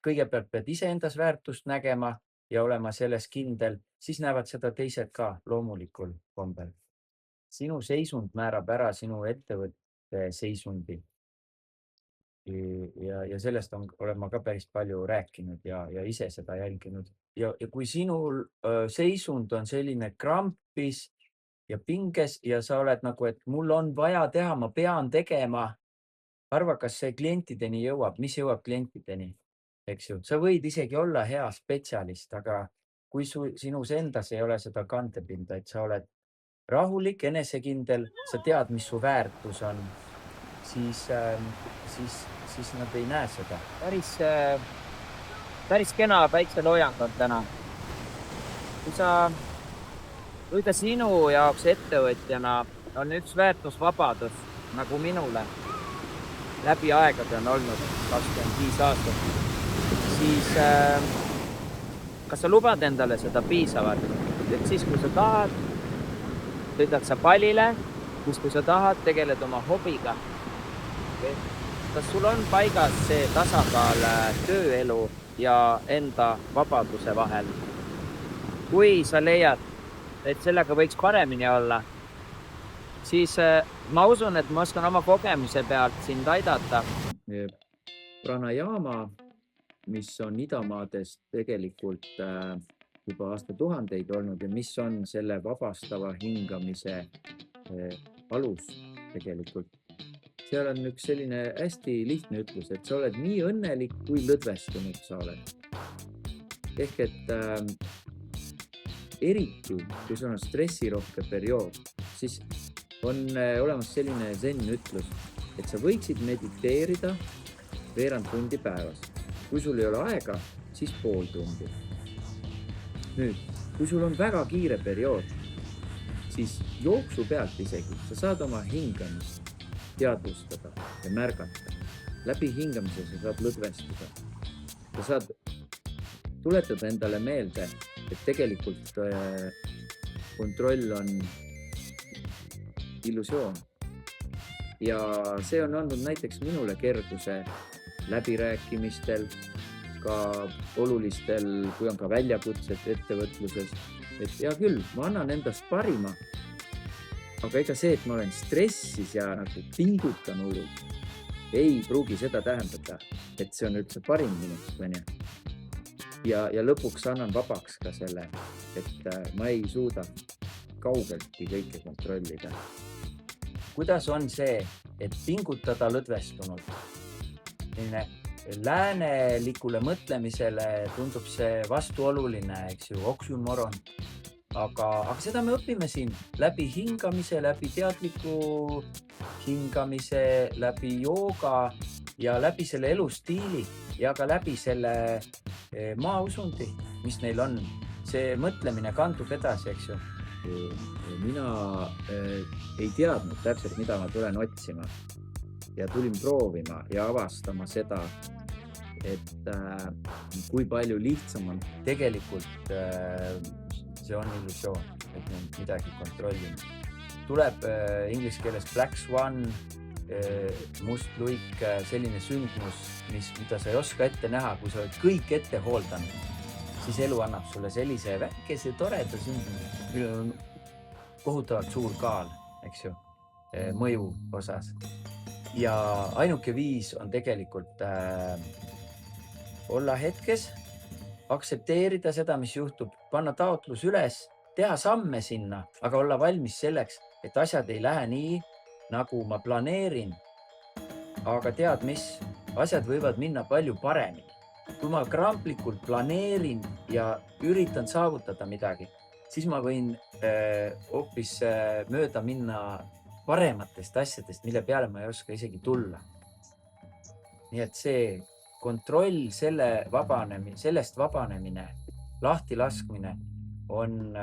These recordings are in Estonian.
kõigepealt pead iseendas väärtust nägema ja olema selles kindel, siis näevad seda teised ka loomulikul kombel. Sinu seisund määrab ära sinu ettevõtte seisundi. Ja sellest olen ma ka päris palju rääkinud ja ise seda jälginud. Ja kui sinul seisund on selline krampis ja pinges ja sa oled nagu, et mul on vaja teha, ma pean tegema, arva, kas see klientideni jõuab, mis jõuab klientideni, eks ju. Sa võid isegi olla hea spetsialist, aga kui sinus endas ei ole seda kandepinda, et sa oled rahulik, enesekindel, sa tead, mis su väärtus on, siis, siis nad ei näe seda. Päris kena päikseloojang on täna. Kui ta sinu jaoks ettevõtjana on üks väärtusvabadus, nagu minule, läbi aegade on olnud 25 aastat, siis kas sa lubad endale seda piisavalt? Et siis, kui sa tahad, sõidad sa pallile, siis kui sa tahad, tegeled oma hobiga. Kas sul on paigas see tasakaal tööelu ja enda vabaduse vahel? Kui sa leiad, et sellega võiks paremini olla, siis ma usun, et ma oskan oma kogemuse pealt sind aidata. Pranayama, mis on idamaadest tegelikult juba aastatuhandeid olnud ja mis on selle vabastava hingamise alus tegelikult. Seal on üks selline hästi lihtne ütlus, et sa oled nii õnnelik, kui lõdvestunud sa oled. Ehk et eriti, kui sul on stressirohke periood, siis on olemas selline zen ütlus, et sa võiksid mediteerida veerand tundi päevas. Kui sul ei ole aega, siis pool tundi. Nüüd, kui sul on väga kiire periood, siis jooksu pealt isegi sa saad oma hingamist teadvustada ja märgata. Läbi hingamise sa saad lõdvestuda. Sa saad tuletada endale meelde, et tegelikult kontroll on illusioon. Ja see on andnud näiteks minule kerguse läbirääkimistel, ka olulistel, kui on ka väljakutsed ettevõtluses. Et hea küll, ma annan endast parima, aga ega see, et ma olen stressis ja nagu pingutan hullult, ei pruugi seda tähendada, et see on üldse parim minust, mõni. Ja lõpuks annan vabaks ka selle, et ma ei suuda kaugeltki kõike kontrollida. Kuidas on see, et pingutada lõdvestunult? Läänelikule mõtlemisele tundub see vastuoluline, eks ju, oksümoron. Aga seda me õpime siin läbi hingamise, läbi teadliku hingamise, läbi jooga ja läbi selle elustiili ja ka läbi selle maausundi, mis neil on. See mõtlemine kandub edasi, eks ju. Mina ei teadnud täpselt, mida ma tulen otsima ja tulin proovima ja avastama seda, et kui palju lihtsam on tegelikult see on illusioon, et me midagi kontrollime. Tuleb inglise keeles Black Swan, must luik, selline sündmus, mida sa ei oska ette näha, kui sa oled kõik ette hooldanud, siis elu annab sulle sellise väikese toreda sündmus, millel on kohutavalt suur kaal, eks ju, mõju osas. Ja ainuke viis on tegelikult olla hetkes, aksepteerida seda, mis juhtub, panna taotlus üles, teha samme sinna, aga olla valmis selleks, et asjad ei lähe nii, nagu ma planeerin. Aga tead mis? Asjad võivad minna palju paremini. Kui ma kramplikult planeerin ja üritan saavutada midagi, siis ma võin hoopis mööda minna parematest asjadest, mille peale ma ei oska isegi tulla. Nii et see kontroll, sellest vabanemine, lahti laskmine on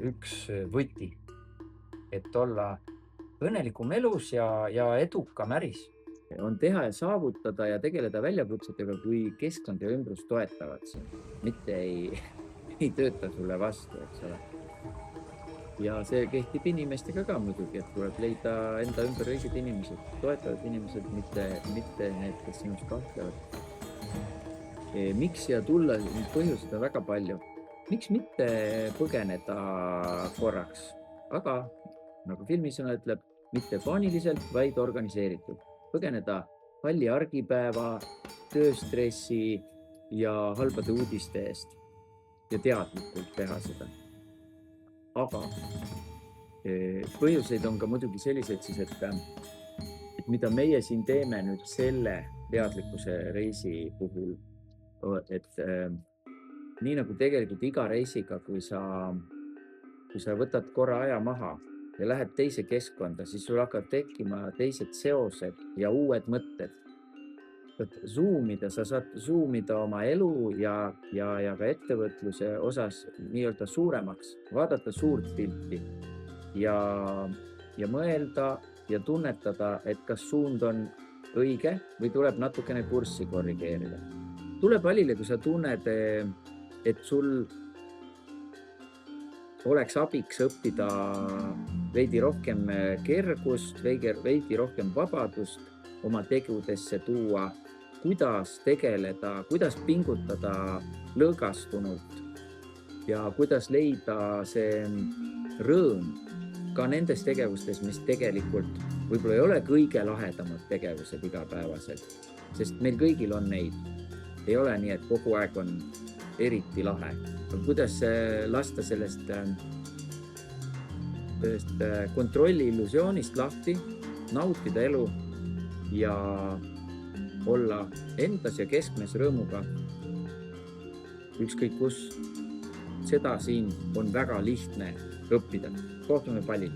üks võti, et olla õnnelikum elus ja edukam äris. On teha ja saavutada ja tegeleda väljakutsetega, kui keskkond ja ümbrus toetavad sind, mitte ei tööta sulle vastu, eks ole. Ja see kehtib inimestega ka muidugi, et tuleb leida enda ümber õiged inimesed, toetavad inimesed, mitte need, kes sinust kahtlevad. miks siia tulla, neid põhjuseid on väga palju. Miks mitte põgeneda korraks, aga nagu filmisõna ütleb, mitte paaniliselt, vaid organiseeritud. Põgeneda halli argipäeva, tööstressi ja halbade uudiste eest ja teadlikult teha seda. Aga põhjuseid on ka muidugi sellised siis, et mida meie siin teeme nüüd selle teadlikkuse reisi puhul, et nii nagu tegelikult iga reisiga, kui sa võtad korra aja maha ja lähed teise keskkonda, siis sul hakkab tekkima teised seosed ja uued mõtted. Sa saad zoomida oma elu ja ka ettevõtluse osas nii-öelda suuremaks, vaadata suurt pilti ja mõelda ja tunnetada, et kas suund on õige või tuleb natukene kurssi korrigeerida. Tule pallile, kui sa tunned, et sul oleks abiks õppida veidi rohkem kergust, veidi rohkem vabadust oma tegudesse tuua, kuidas tegeleda, kuidas pingutada lõõgastunult ja kuidas leida see rõõm ka nendes tegevustes, mis tegelikult võib-olla ei ole kõige lahedamad tegevused igapäevaselt, sest meil kõigil on neid. Ei ole nii, et kogu aeg on eriti lahe. Aga kuidas lasta sellest kontrolli illusioonist lahti, nautida elu ja olla endas ja keskmes rõõmuga ükskõik kus. Seda siin on väga lihtne õppida. Kohtume pallil.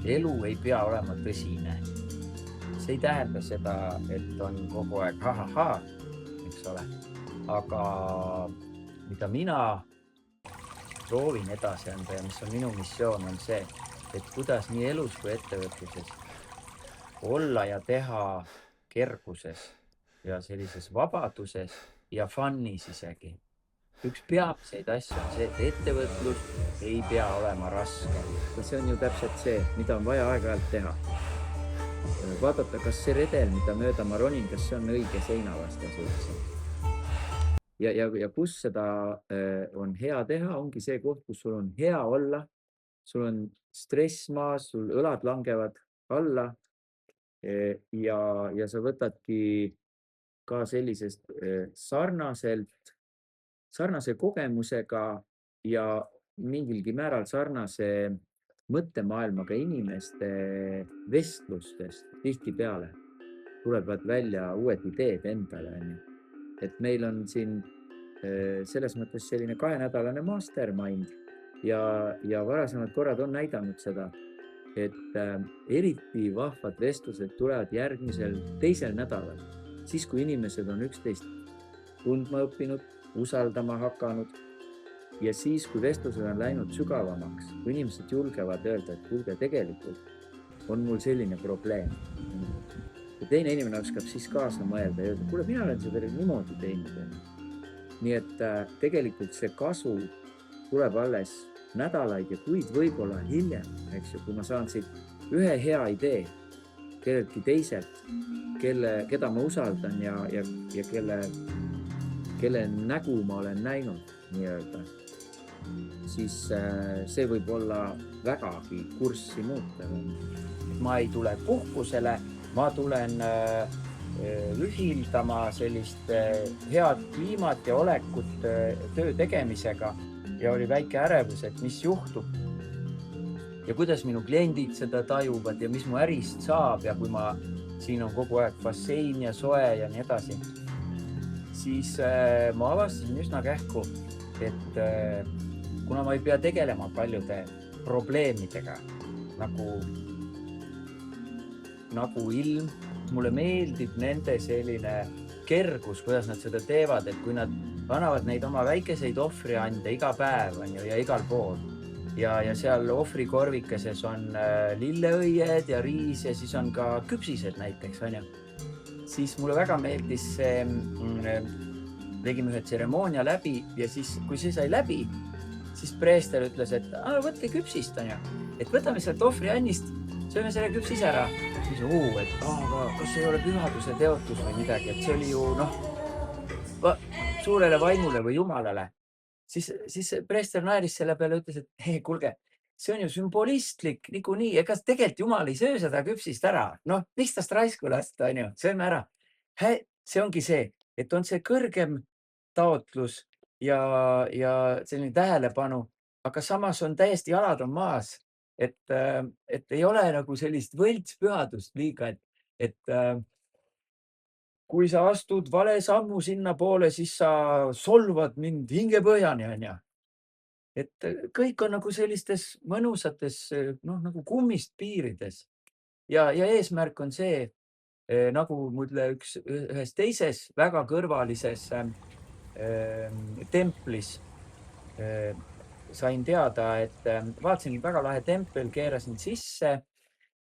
Elu ei pea olema tõsine. See ei tähenda seda, et on kogu aeg ha-ha-ha, eks ole. Aga mida mina proovin edasi anda ja mis on minu missioon on see, et kuidas nii elus kui ettevõtluses olla ja teha kerguses ja sellises vabaduses ja funnis isegi. Üks peamseid asju on see, et ettevõtlus ei pea olema raske. See on ju täpselt see, mida on vaja aeg-ajalt teha. Vaadata, kas see redel, mida mööda ma ronin, kas see on õige seina vastas üldse. Ja kus seda on hea teha, ongi see koht, kus sul on hea olla, sul on stress maas, sul õlad langevad alla ja sa võtadki ka sellisest sarnase kogemusega ja mingilgi määral sarnase mõttemaailmaga inimeste vestlustest tihtipeale tulevad välja uued ideed endale. Et meil on siin selles mõttes selline 2-nädalane mastermind ja varasemad korrad on näidanud seda, et eriti vahvad vestlused tulevad järgmisel teisel nädalal, siis kui inimesed on üksteist tundma õppinud, usaldama hakanud ja siis, kui vestlused on läinud sügavamaks, kui inimesed julgevad öelda, et kuulge, tegelikult on mul selline probleem. Ja teine inimene oskab siis kaasa mõelda ja öelda, kuule, mina olen seda niimoodi teinud. Nii et tegelikult see kasu tuleb alles nädalaid ja kuid võib-olla hiljem, eks ju, kui ma saan siit ühe hea idee kelleltki teiselt, keda ma usaldan ja kelle nägu ma olen näinud nii-öelda, siis see võib olla vägagi kurssi muuta. Ma ei tule puhkusele, ma tulen ühildama sellist head kliimat ja olekut töö tegemisega ja oli väike ärevus, et mis juhtub ja kuidas minu kliendid seda tajuvad ja mis mu ärist saab ja kui ma siin on kogu aeg bassein ja soe ja nii edasi, siis ma avastasin üsna kähku, et kuna ma ei pea tegelema paljude probleemidega, nagu ilm, mulle meeldib nende selline kergus, kuidas nad seda teevad, et kui nad annavad neid oma väikeseid ohvriande iga päev ja igal pool ja seal ohvrikorvikeses on lilleõied ja riis ja siis on ka küpsised näiteks, siis mulle väga meeldis see, tegime ühe tseremoonia läbi ja siis, kui see sai läbi, siis preester ütles, et võtke küpsist, et võtame sealt ohvriannist, sööme selle küpsis ära. Siis kas ei ole pühaduse teotus või midagi, et see oli ju suurele vaimule või jumalale, siis preester naeris selle peale, ütles, et hey, kuulge, see on ju sümbolistlik niikuinii, ega tegelikult jumal ei söö seda küpsist ära. Noh, miks tast raisku lasta, on ju, sööme ära. See ongi see, et on see kõrgem taotlus ja selline tähelepanu, aga samas on täiesti jalad on maas, et ei ole nagu sellist võltspühadust liiga, et kui sa astud vale sammu sinna poole, siis sa solvad mind hingepõhjani, on ju. Et kõik on nagu sellistes mõnusates, noh, nagu kummist piirides ja eesmärk on see, nagu mulle ühes teises väga kõrvalises templis sain teada, et vaatasin väga lahe tempel, keerasin sisse,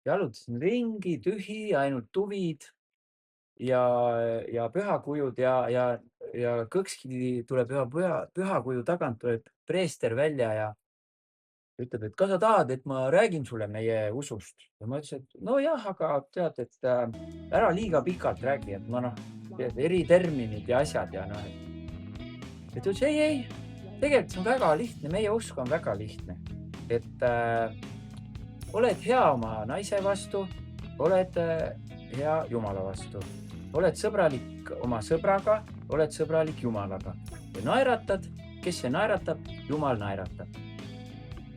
jalutasin ringi, tühi, ainult tuvid ja pühakujud ja kõkski tuleb ühe pühakuju tagant tuleb preester välja ja ütleb, et kas sa tahad, et ma räägin sulle meie usust? Ja ma ütlesin, et nojah, aga tead, et ära liiga pikalt räägi, et ma eri terminid ja asjad ja noh. Et ütles, ei, tegelikult see on väga lihtne, meie usk on väga lihtne, et oled hea oma naise vastu, oled hea Jumala vastu, oled sõbralik oma sõbraga, oled sõbralik Jumalaga ja naeratad, kes see naeratab, Jumal naeratab.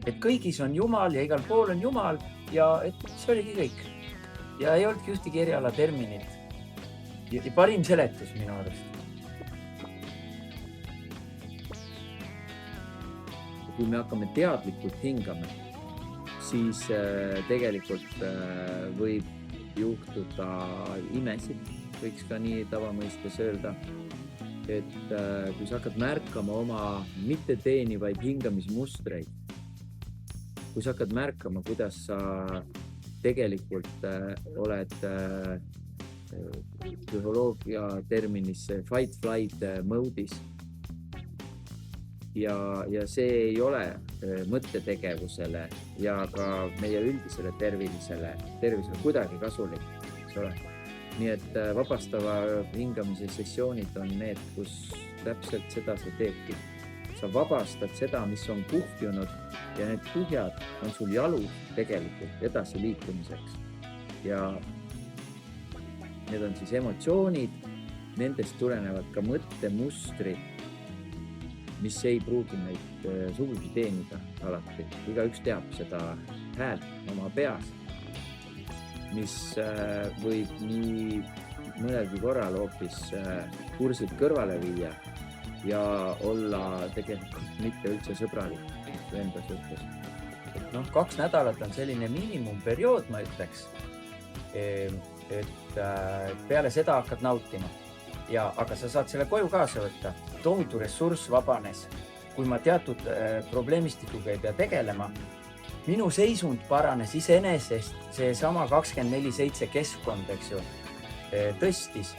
Et kõigis on Jumal ja igal pool on Jumal ja et see oligi kõik. Ja ei olnudki ühtegi eriala terminit. Ja parim seletus minu arust. Kui me hakkame teadlikult hingama, siis tegelikult võib juhtuda imesid, võiks ka nii tavamõistes öelda, et kui sa hakkad märkama oma mitteteenivaid hingamismustreid, kui sa hakkad märkama, kuidas sa tegelikult oled psühholoogia terminis fight-flight mode'is ja see ei ole mõttetegevusele ja ka meie üldisele tervisele kuidagi kasulik, eks ole. Nii et vabastava hingamise sessioonid on need, kus täpselt seda sa teedki. Sa vabastad seda, mis on kuhjunud ja need kuhjad on sul jalus tegelikult edasi liikumiseks. Ja need on siis emotsioonid, nendest tulenevad ka mõttemustrid, mis ei pruugi meid sugugi teenida alati. Igaüks teab seda häält oma peas, mis võib nii mõnelgi korral hoopis kursid kõrvale viia ja olla tegelikult mitte üldse sõbralik enda suhtes. Noh, 2 nädalat on selline miinimumperiood, ma ütleks, et peale seda hakkad nautima. Aga sa saad selle koju kaasa võtta. Tohutu ressurss vabanes. Kui ma teatud probleemistikuga ei pea tegelema, minu seisund paranes iseenesest, see sama 24/7 keskkond, eks ju, tõstis.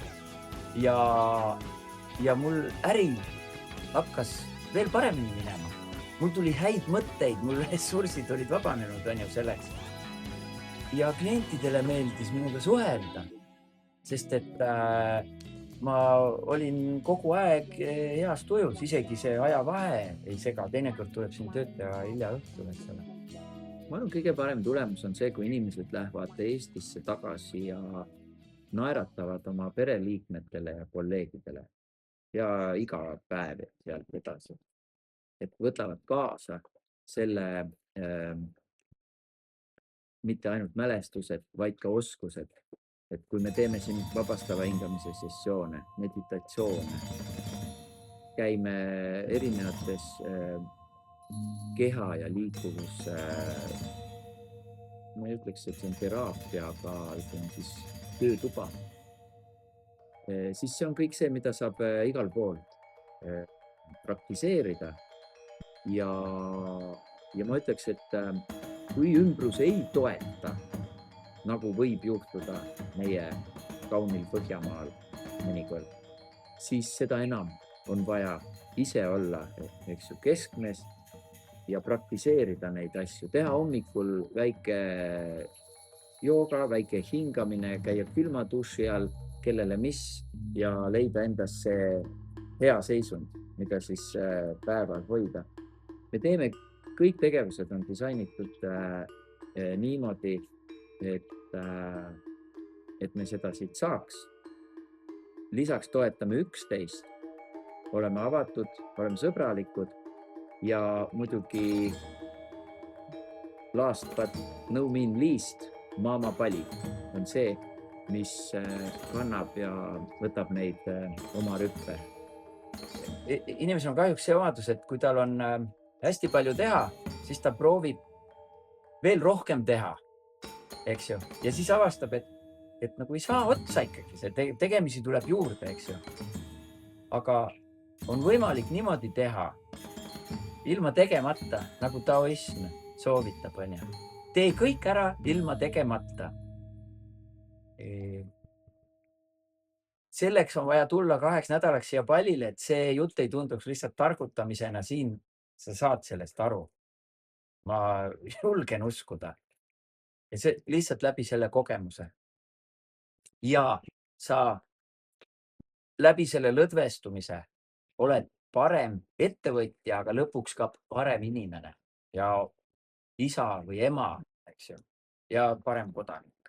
Ja mul äri hakkas veel paremini minema. Mul tuli häid mõtteid, mul ressursid olid vabanenud, on ju selleks. Ja klientidele meeldis minuga suhelda, sest et ma olin kogu aeg heas tujus, isegi see ajavahe ei sega, teinekord tuleb siin töötaja hilja õhtul, eks ole. Ma arvan, kõige parem tulemus on see, kui inimesed lähevad Eestisse tagasi ja naeratavad oma pereliikmetele ja kolleegidele ja iga päev sealt edasi. Et võtavad kaasa selle mitte ainult mälestused, vaid ka oskused. Et kui me teeme siin vabastava hingamise sessioone, meditatsioone, käime erinevates keha ja liikuvus, ma ei ütleks, et see on teraapia, aga ütleme siis töötuba, siis see on kõik see, mida saab igal pool praktiseerida. Ja ma ütleks, et kui ümbrus ei toeta, nagu võib juhtuda meie kaunil Põhjamaal mõnikord, siis seda enam on vaja ise olla, eks ju, keskmes ja praktiseerida neid asju. Teha hommikul väike jooga, väike hingamine, käia külma duši all, kellele mis ja leida endas see hea seisund, mida siis päeval hoida. Me teeme, kõik tegevused on disainitud niimoodi, et me seda siit saaks. Lisaks toetame üksteist, oleme avatud, oleme sõbralikud ja muidugi last but no mean least, maamapali on see, mis kannab ja võtab meid oma rüppe. Inimesel on kahjuks see omadus, et kui tal on hästi palju teha, siis ta proovib veel rohkem teha, eks ju, ja siis avastab, et nagu ei saa otsa ikkagi, see tegemisi tuleb juurde, eks ju. Aga on võimalik niimoodi teha, ilma tegemata, nagu taoism soovitab, on ju. Tee kõik ära ilma tegemata. Selleks on vaja tulla 2 nädalaks siia pallile, et see jutt ei tunduks lihtsalt targutamisena siin. Sa saad sellest aru. Ma julgen uskuda. Ja see lihtsalt läbi selle kogemuse. Ja sa läbi selle lõdvestumise oled parem ettevõtja, aga lõpuks ka parem inimene ja isa või ema, eks ju, ja parem kodanik.